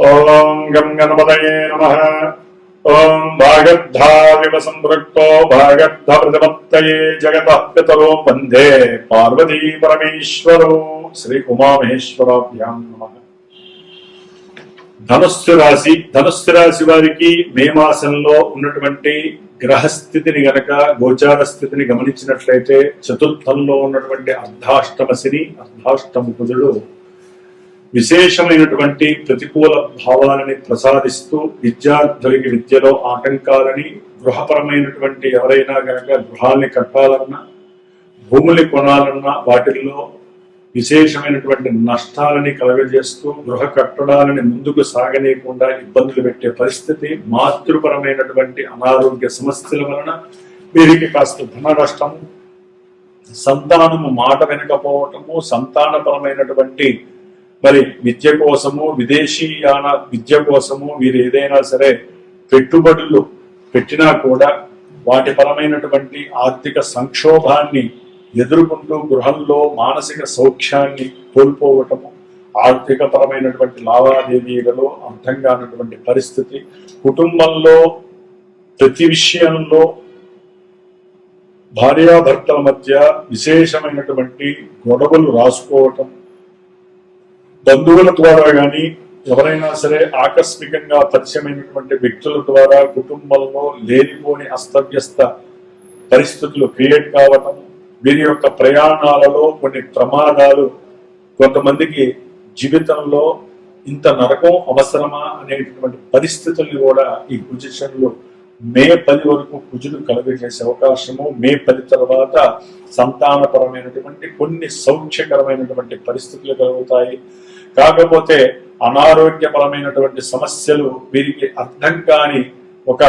ఓం గం గణపతయే నమః. ఓం భాగర్ధావివ సంపృక్తో భాగర్ధ ప్రతిపత్తయే జగతః పితరో వందే పార్వతీ పరమేశ్వరో. శ్రీ ఉమామహేశ్వరాభ్యాం నమః. ధనుస్సు రాశి వారికి మే మాసంలో ఉన్నటువంటి గ్రహస్థితిని గనక గోచార స్థితిని గమనించినట్లయితే చతుర్థంలో ఉన్నటువంటి అర్ధాష్టమ శని, అర్ధాష్టమ కుజుడు విశేషమైనటువంటి ప్రతికూల భావాలని ప్రసాదిస్తూ విద్యార్థులకి విద్యలో ఆటంకాలని, గృహపరమైనటువంటి ఎవరైనా గనక గృహాల్ని కట్టాలన్నా భూములు కొనాలన్నా వాటిల్లో విశేషమైనటువంటి నష్టాలని కలగజేస్తూ గృహ కట్టడాలని ముందుకు సాగనీయకుండా ఇబ్బందులు పెట్టే పరిస్థితి, మాతృపరమైనటువంటి అనారోగ్య సమస్యల వలన వీరికి కాస్త ధన నష్టము, సంతానము మాట వినకపోవటము, సంతానపరమైనటువంటి మరి విద్య కోసము, విదేశీయాన విద్య కోసము వీరు ఏదైనా సరే పెట్టుబడులు పెట్టినా కూడా వాటి పరమైనటువంటి ఆర్థిక సంక్షోభాన్ని ఎదుర్కొంటూ గృహంలో మానసిక సౌఖ్యాన్ని కోల్పోవటము, ఆర్థిక పరమైనటువంటి లావాదేవీలలో అర్థం కానటువంటి పరిస్థితి, కుటుంబంలో ప్రతి విషయంలో భార్యాభర్తల మధ్య విశేషమైనటువంటి గొడవలు రాసుకోవటం, బంధువుల ద్వారా కానీ ఎవరైనా సరే ఆకస్మికంగా పరిచయమైనటువంటి వ్యక్తుల ద్వారా కుటుంబంలో లేనిపోని అస్తవ్యస్త పరిస్థితులు క్రియేట్ కావటం, వీరి యొక్క ప్రయాణాలలో కొన్ని ప్రమాదాలు, కొంతమందికి జీవితంలో ఇంత నరకం అవసరమా అనేటువంటి పరిస్థితుల్ని కూడా ఈ పొజిషన్లు మే 10 వరకు కుజులు కలుగజేసే అవకాశము, మే 10 తర్వాత సంతానపరమైనటువంటి కొన్ని సౌఖ్యకరమైనటువంటి పరిస్థితులు కలుగుతాయి. కాకపోతే అనారోగ్యపరమైనటువంటి సమస్యలు వీరికి అర్థం కాని ఒక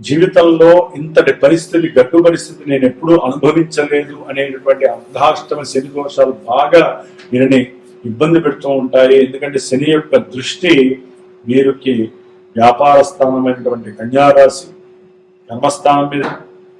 జీవితంలో ఇంతటి పరిస్థితి, గడ్డు పరిస్థితి నేను ఎప్పుడూ అనుభవించలేదు అనేటువంటి అర్ధాష్టమ శని దోషాలు బాగా వీరిని ఇబ్బంది పెడుతూ ఉంటాయి. ఎందుకంటే శని యొక్క దృష్టి వీరికి వ్యాపార స్థానమైనటువంటి కన్యారాశి, కర్మస్థానం మీద,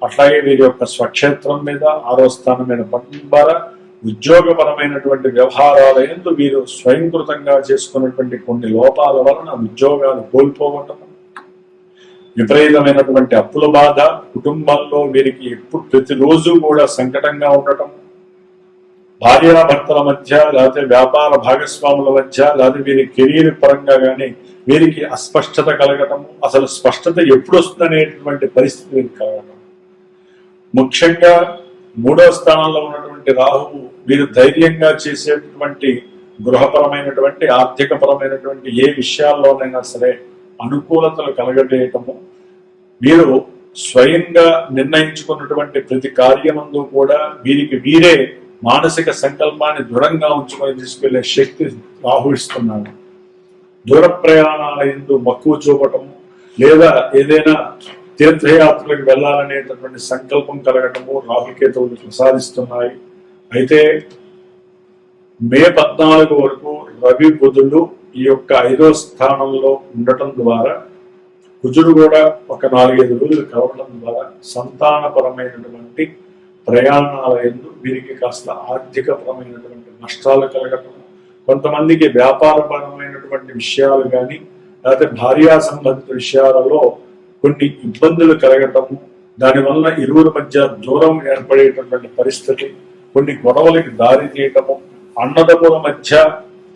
అట్లాగే వీరి యొక్క స్వక్షేత్రం మీద, 6వ స్థానం మీద పట్టణం ద్వారా ఉద్యోగపరమైనటువంటి వ్యవహారాల యందు వీరు స్వయంకృతంగా చేసుకున్నటువంటి కొన్ని లోపాల వలన ఉద్యోగాలు కోల్పోవటం, విపరీతమైనటువంటి అప్పుల బాధ, కుటుంబంలో వీరికి ఎప్పుడు ప్రతిరోజు కూడా సంకటంగా ఉండటం, భార్యాభర్తల మధ్య లేకపోతే వ్యాపార భాగస్వాముల మధ్య లేకపోతే వీరి కెరీర్ పరంగా కానీ వీరికి అస్పష్టత కలగటము, అసలు స్పష్టత ఎప్పుడు వస్తుందనేటువంటి పరిస్థితి వీరికి కలగటం. ముఖ్యంగా 3వ స్థానంలో ఉన్నటువంటి రాహువు వీరు ధైర్యంగా చేసేటువంటి గృహపరమైనటువంటి ఆర్థికపరమైనటువంటి ఏ విషయాల్లోనైనా సరే అనుకూలతలు కలగజేయటము, వీరు స్వయంగా నిర్ణయించుకున్నటువంటి ప్రతి కార్యమందు కూడా వీరికి వీరే మానసిక సంకల్పాన్ని దృఢంగా ఉంచుకొని తీసుకెళ్లే శక్తి రాహు ఇస్తున్నాడు. దూర ప్రయాణాల యందు మక్కువ చూపటము, లేదా ఏదైనా తీర్థయాత్రలకు వెళ్లాలనేటటువంటి సంకల్పం కలగటము రాహుకేతువులు ప్రసాదిస్తున్నాయి. అయితే మే 14 వరకు రవి బుధుడు ఈ యొక్క 5వ స్థానంలో ఉండటం ద్వారా, కుజుడు కూడా ఒక 4-5 రోజులు కలవడం ద్వారా సంతానపరమైనటువంటి ప్రయాణాల యందు వీరికి కాస్త ఆర్థికపరమైనటువంటి నష్టాలు కలగటం, కొంతమందికి వ్యాపారపరమైనటువంటి విషయాలు కానీ లేకపోతే భార్యా సంబంధిత విషయాలలో కొన్ని ఇబ్బందులు కలగటము, దానివల్ల ఇరువురి మధ్య దూరం ఏర్పడేటటువంటి పరిస్థితి, కొన్ని గొడవలకి దారి తీయటము, అన్నదమ్ముల మధ్య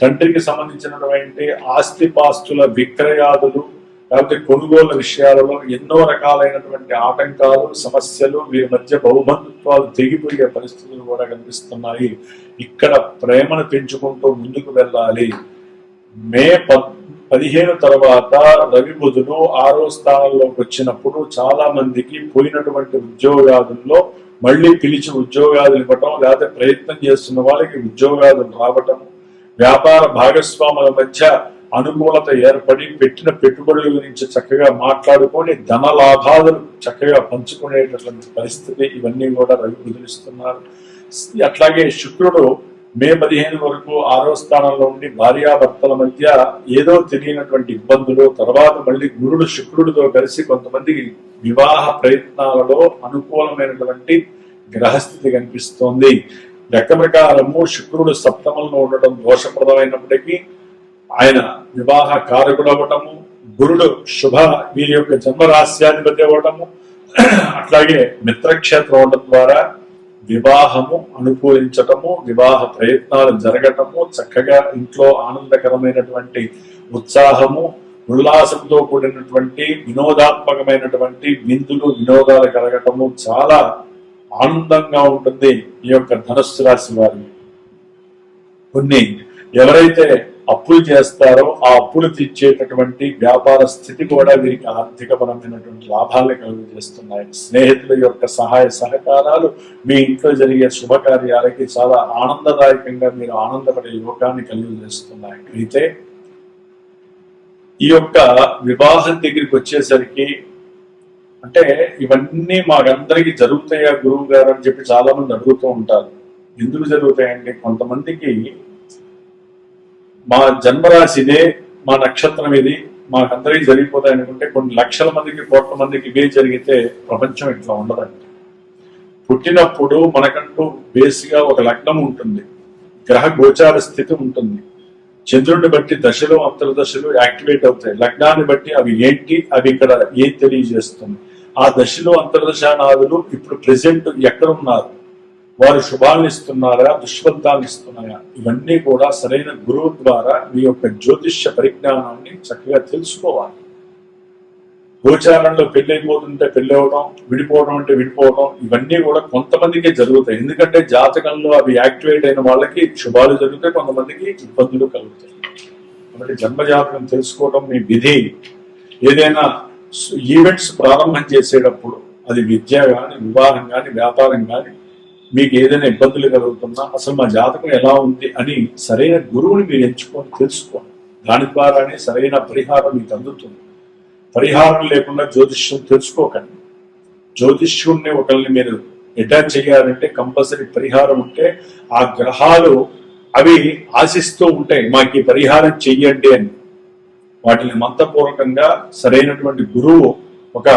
తండ్రికి సంబంధించినటువంటి ఆస్తిపాస్తుల విక్రయాదులు లేకపోతే కొనుగోలు విషయాలలో ఎన్నో రకాలైనటువంటి ఆటంకాలు, సమస్యలు, వీరి మధ్య బహుబంధుత్వాలు తెగిపోయే పరిస్థితులు కూడా కనిపిస్తున్నాయి. ఇక్కడ ప్రేమను పెంచుకుంటూ ముందుకు వెళ్ళాలి. మే 15 తర్వాత రవి బుధుడు 6వ స్థానంలోకి వచ్చినప్పుడు చాలా మందికి పోయినటువంటి ఉద్యోగాదుల్లో మళ్ళీ పిలిచి ఉద్యోగాలు ఇవ్వటం, లేకపోతే ప్రయత్నం చేస్తున్న వాళ్ళకి ఉద్యోగాలు రావటం, వ్యాపార భాగస్వాముల మధ్య అనుకూలత ఏర్పడి పెట్టిన పెట్టుబడుల గురించి చక్కగా మాట్లాడుకొని ధన లాభాలను చక్కగా పంచుకునేటటువంటి పరిస్థితి, ఇవన్నీ కూడా రవి బుధులిస్తున్నారు. అట్లాగే శుక్రుడు మే 15 వరకు 6వ స్థానంలో ఉండి భార్యాభర్తల మధ్య ఏదో తెలియనటువంటి ఇబ్బందులు, తర్వాత మళ్ళీ గురుడు శుక్రుడితో కలిసి కొంతమందికి వివాహ ప్రయత్నాలలో అనుకూలమైనటువంటి గ్రహస్థితి కనిపిస్తోంది. లెక్క ప్రకారము శుక్రుడు సప్తమంలో ఉండటం దోషప్రదమైనప్పటికీ ఆయన వివాహ కారకుడు అవ్వటము, గురుడు శుభ వీరి యొక్క జన్మరాశ్యాధిపతి అవ్వటము, అట్లాగే మిత్రక్షేత్రం అవడం ద్వారా వివాహము అనుకూలించటము, వివాహ ప్రయత్నాలు జరగటము, చక్కగా ఇంట్లో ఆనందకరమైనటువంటి ఉత్సాహము, ఉల్లాసంతో కూడినటువంటి వినోదాత్మకమైనటువంటి విందులు వినోదాలు కలగటము చాలా ఆనందంగా ఉంటుంది ఈ యొక్క ధనుస్సు రాశి వారికి. కొన్ని ఎవరైతే అప్పులు చేస్తారో ఆ అప్పులు తీర్చేటటువంటి వ్యాపార స్థితి కూడా వీరికి ఆర్థికపరమైనటువంటి లాభాలను కలుగజేస్తున్నాయి. స్నేహితుల యొక్క సహాయ సహకారాలు మీ ఇంట్లో జరిగే శుభకార్యాలకి చాలా ఆనందదాయకంగా మీరు ఆనందపడే యోగాన్ని కలుగజేస్తున్నాయి. అయితే ఈ యొక్క వివాహం దగ్గరికి వచ్చేసరికి అంటే ఇవన్నీ మాకందరికి జరుగుతాయా గురువు గారు అని చెప్పి చాలా మంది అడుగుతూ ఉంటారు. ఎందుకు జరుగుతాయండి? కొంతమందికి మా జన్మరాశిదే, మా నక్షత్రం ఇది, మాకందరికీ జరిగిపోతాయి అనుకుంటే కొన్ని లక్షల మందికి కోట్ల మందికి ఇవే జరిగితే ప్రపంచం ఇట్లా ఉండదండి. పుట్టినప్పుడు మనకంటూ బేసిక్గా ఒక లగ్నం ఉంటుంది, గ్రహ గోచార స్థితి ఉంటుంది, చంద్రుడిని బట్టి దశలు అంతర్దశలు యాక్టివేట్ అవుతాయి, లగ్నాన్ని బట్టి అవి ఏంటి, అవి ఇక్కడ ఏం తెలియజేస్తుంది, ఆ దశలు అంతర్దశానాదులు ఇప్పుడు ప్రెసెంట్ ఎక్కడ ఉన్నారు, వారు శుభాలను ఇస్తున్నారా దుష్ఫలితాలను ఇస్తున్నాయా, ఇవన్నీ కూడా సరైన గురువు ద్వారా మీ యొక్క జ్యోతిష్య పరిజ్ఞానాన్ని చక్కగా తెలుసుకోవాలి. గోచారంలో పెళ్ళైపోతుంటే పెళ్ళవడం, విడిపోవడం అంటే విడిపోవడం, ఇవన్నీ కూడా కొంతమందికే జరుగుతాయి. ఎందుకంటే జాతకంలో అవి యాక్టివేట్ అయిన వాళ్ళకి శుభాలు జరుగుతాయి, కొంతమందికి ఇబ్బందులు కలుగుతాయి. కాబట్టి జన్మజాతకం తెలుసుకోవడం మీ విధి. ఏదైనా ఈవెంట్స్ ప్రారంభం చేసేటప్పుడు అది విద్య కానీ, వివాహం కానీ, వ్యాపారం కానీ, మీకు ఏదైనా ఇబ్బందులు కలుగుతున్నా అసలు మా జాతకం ఎలా ఉంది అని సరైన గురువుని మీరు ఎంచుకొని తెలుసుకోండి. దాని ద్వారానే సరైన పరిహారం మీకు అందుతుంది. పరిహారం లేకుండా జ్యోతిష్యం తెలుసుకోకండి. జ్యోతిష్యుడిని ఒకరిని మీరు అటాచ్ చేయాలంటే కంపల్సరీ పరిహారం ఉంటే ఆ గ్రహాలు అవి ఆశిస్తూ ఉంటాయి మాకు ఈ పరిహారం చెయ్యండి అని. వాటిని మంత్రపూర్వకంగా సరైనటువంటి గురువు ఒక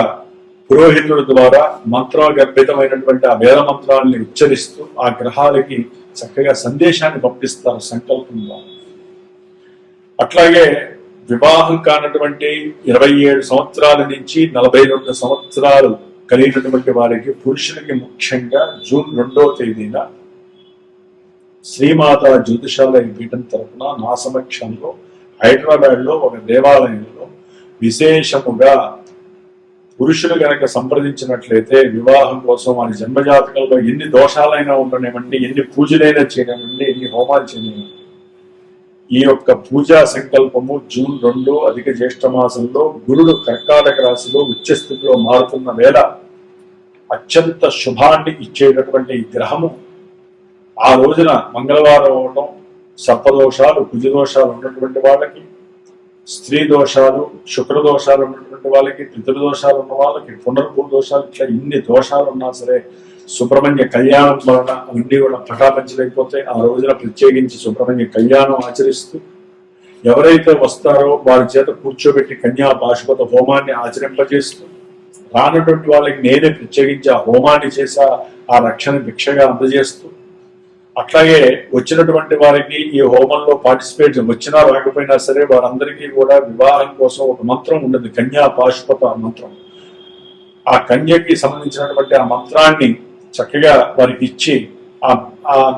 పురోహితుడి ద్వారా మంత్రగర్భితమైనటువంటి ఆ వేద మంత్రాలని ఉచ్చరిస్తూ ఆ గ్రహాలకి చక్కగా సందేశాన్ని పంపిస్తారు సంకల్పం ద్వారా. అట్లాగే వివాహం కానటువంటి 27 సంవత్సరాల నుంచి 42 సంవత్సరాలు కలిగినటువంటి వారికి పురుషులకి ముఖ్యంగా జూన్ 2వ తేదీన శ్రీమాత జ్యోతిషాలయ పీఠం తరఫున నా సమక్షంలో హైదరాబాద్ లో ఒక దేవాలయంలో విశేషముగా పురుషులు గనక సంప్రదించినట్లయితే వివాహం కోసం వారి జన్మజాతకంలో ఎన్ని దోషాలైనా ఉండనివ్వండి, ఎన్ని పూజలైనా చేయనివ్వండి, ఎన్ని హోమాలు చేయనివ్వండి, ఈ యొక్క పూజా సంకల్పము జూన్ 2 అధిక జ్యేష్ఠ మాసంలో గురుడు కర్కాటక రాశిలో ఉచ్చస్థితిలో మారుతున్న వేళ అత్యంత శుభాన్ని ఇచ్చేటటువంటి ఈ గ్రహము ఆ రోజున మంగళవారం అవడం, సర్పదోషాలు కుజదోషాలు ఉన్నటువంటి వాళ్ళకి, స్త్రీ దోషాలు శుక్రదోషాలు ఉన్నటువంటి వాళ్ళకి, పితృదోషాలు ఉన్న వాళ్ళకి, పునర్భూ దోషాలు, ఇట్లా ఇన్ని దోషాలు ఉన్నా సరే సుబ్రహ్మణ్య కళ్యాణం వలన అవన్నీ కూడా పటాపంచలైపోతాయి. ఆ రోజున ప్రత్యేకించి సుబ్రహ్మణ్య కళ్యాణం ఆచరిస్తూ ఎవరైతే వస్తారో వారి చేత కూర్చోబెట్టి కన్యా పాశుపత హోమాన్ని ఆచరింపజేస్తూ, రానటువంటి వాళ్ళకి నేనే ప్రత్యేకించి ఆ హోమాన్ని చేసి ఆ రక్షణ భిక్షగా అందజేస్తూ, అట్లాగే వచ్చినటువంటి వారికి ఈ హోమంలో పార్టిసిపేట్ వచ్చినా రాకపోయినా సరే వారందరికీ కూడా వివాహం కోసం ఒక మంత్రం ఉండదు, కన్యా పాశుపత మంత్రం. ఆ కన్యకి సంబంధించినటువంటి ఆ మంత్రాన్ని చక్కగా వారికి ఇచ్చి ఆ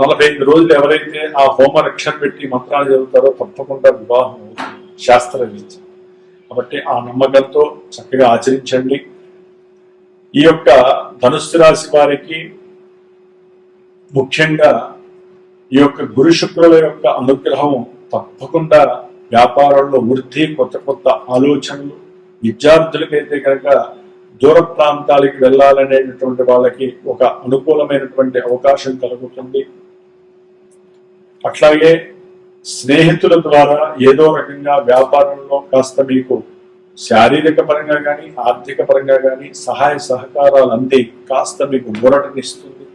45 రోజులు ఎవరైతే ఆ హోమ రక్షణ పెట్టి మంత్రాలు చదువుతారో తప్పకుండా వివాహం అవుతుంది శాస్త్రరీత్యా. కాబట్టి ఆ నమ్మకంతో చక్కగా ఆచరించండి. ఈ యొక్క ధనుస్సు రాశి వారికి ముఖ్యంగా ఈ యొక్క గురు శుక్రుల యొక్క అనుగ్రహం తప్పకుండా వ్యాపారంలో వృద్ధి, కొత్త కొత్త ఆలోచనలు, విద్యార్థులకైతే కనుక దూర ప్రాంతాలకి వెళ్ళాలనేటటువంటి వాళ్ళకి ఒక అనుకూలమైనటువంటి అవకాశం కలుగుతుంది. అట్లాగే స్నేహితుల ద్వారా ఏదో రకంగా వ్యాపారంలో కాస్త మీకు శారీరక పరంగా కానీ ఆర్థిక పరంగా కానీ సహాయ సహకారాలు అంది కాస్త మీకు ఊరటనిస్తుంది.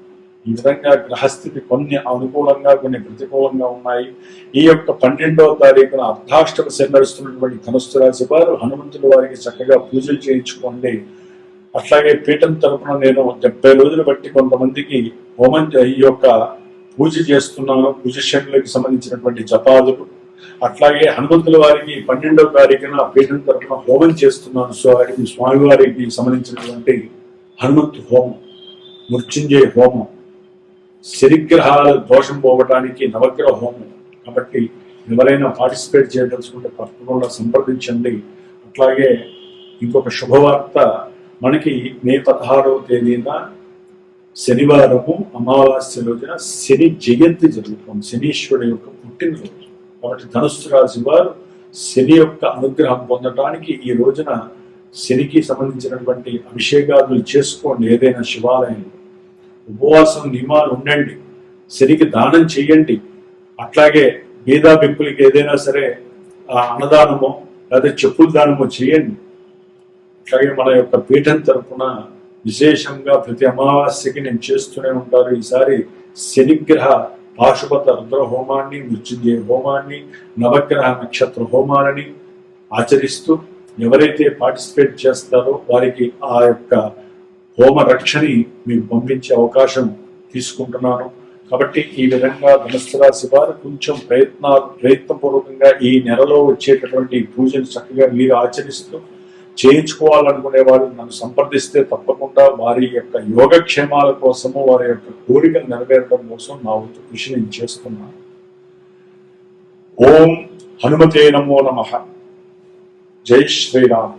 ఈ విధంగా గ్రహస్థితి కొన్ని అనుకూలంగా కొన్ని ప్రతికూలంగా ఉన్నాయి. ఈ యొక్క 12వ తారీఖున అర్ధాష్టమ శని నడుస్తున్నటువంటి ధనుస్సు రాశి వారు హనుమంతుల వారికి చక్కగా పూజలు చేయించుకోండి. అట్లాగే పీఠం తరపున నేను 70 రోజులు బట్టి కొంతమందికి హోమం ఈ యొక్క పూజ చేస్తున్నాను. పూజ శనులకు సంబంధించినటువంటి జపాదులు అట్లాగే హనుమంతుల వారికి 12వ తారీఖున పీఠం తరఫున హోమం చేస్తున్నాను. సో ఈ స్వామివారికి సంబంధించినటువంటి హనుమంతు హోమం, మృత్యుంజయ హోమం, శనిగ్రహాల దోషం పోవటానికి నవగ్రహ హోమం. కాబట్టి ఎవరైనా పార్టిసిపేట్ చేయదలుచుకుంటే తప్పకుండా సంప్రదించండి. అట్లాగే ఇంకొక శుభవార్త, మనకి మే 16వ తేదీన శనివారము అమావాస్య రోజున శని జయంతి జరుగుతుంది, శనీశ్వరుడు యొక్క పుట్టినరోజు. కాబట్టి ధనుస్సు రాశి వారు శని యొక్క అనుగ్రహం పొందడానికి ఈ రోజున శనికి సంబంధించినటువంటి అభిషేకాలు చేసుకోండి. ఏదైనా శివాలయంలో ఉపవాసం నియమాలు ఉండండి, శనికి దానం చేయండి. అట్లాగే బీదా బిక్కులకి ఏదైనా సరే అన్నదానమో లేదా చెప్పుల దానమో చేయండి. అట్లాగే మన యొక్క పీఠం తరఫున విశేషంగా ప్రతి అమావాస్యకి నేను చేస్తూనే ఉంటారు. ఈసారి శనిగ్రహ పాశుపత రుద్ర హోమాన్ని, మృత్యుంజయ హోమాన్ని, నవగ్రహ నక్షత్ర హోమాలని ఆచరిస్తూ ఎవరైతే పార్టిసిపేట్ చేస్తారో వారికి ఆ యొక్క హోమ రక్షని మీకు పంపించే అవకాశం తీసుకుంటున్నాను. కాబట్టి ఈ విధంగా ధనుస్సు రాశి వారు కొంచెం ప్రయత్నపూర్వకంగా ఈ నెలలో వచ్చేటటువంటి పూజలు చక్కగా మీరు ఆచరిస్తూ చేయించుకోవాలనుకునే వాళ్ళు నన్ను సంప్రదిస్తే తప్పకుండా వారి యొక్క యోగక్షేమాల కోసము, వారి యొక్క కోరికలు నెరవేరడం కోసం నా వంతు కృషి నేను చేస్తున్నాను. ఓం హనుమతే నమో నమః. జై శ్రీరామ్.